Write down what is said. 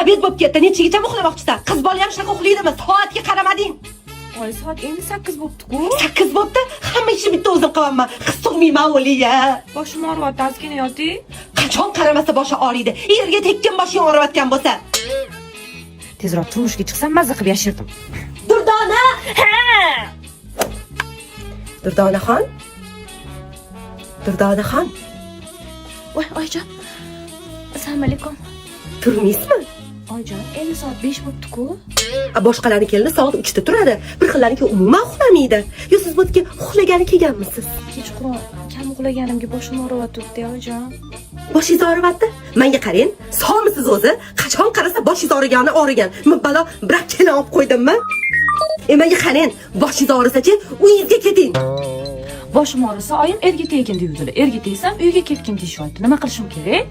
Obed bo'lib ketdi. Nechigacha uxlamoqchisan? Qiz bola ham shunaqa uxlaydimi? Soatga qaramading. Oy, soat endi 8 bo'pti-ku. 8 bo'pti. Hamma ishni bitta o'zim qilaman. Qiz tug'mayman o'liya. Boshim og'riyapti, ozgina yoting. Qachon qaramasa boshi og'riydi. Yerga tekkan boshing og'riyotgan bo'lsa. Tezroq turmushga chiqsam mazza qilib yashirdim. Durdona! Durdonaxon? Durdonaxon? Voy, oyijon. Assalomu alaykum. Turmaysizmi? Oyijon, endi soat 5 bo'pti-ku. Boshqalarnikini soat 3 da turadi. Bir xillarniki umuman uxlamaydi. Yo siz bu yerga uxlagani kelganmisiz? Kechqurun kam uxlaganimga boshim og'riyapti, oyijon. Boshingiz og'riyapti? Menga qarang, sog'misiz o'zi? Qachon qarasa boshingiz og'rigani og'rigan. Men balo biroq keyin olib qo'ydimmi? Menga qarang, boshingiz og'risa-chi, uyingizga keting. Boshim og'risa, oyim erga tegin deydilar. Erga tegsam, uyga ketgin deyishyapti. Nima qilishim kerak?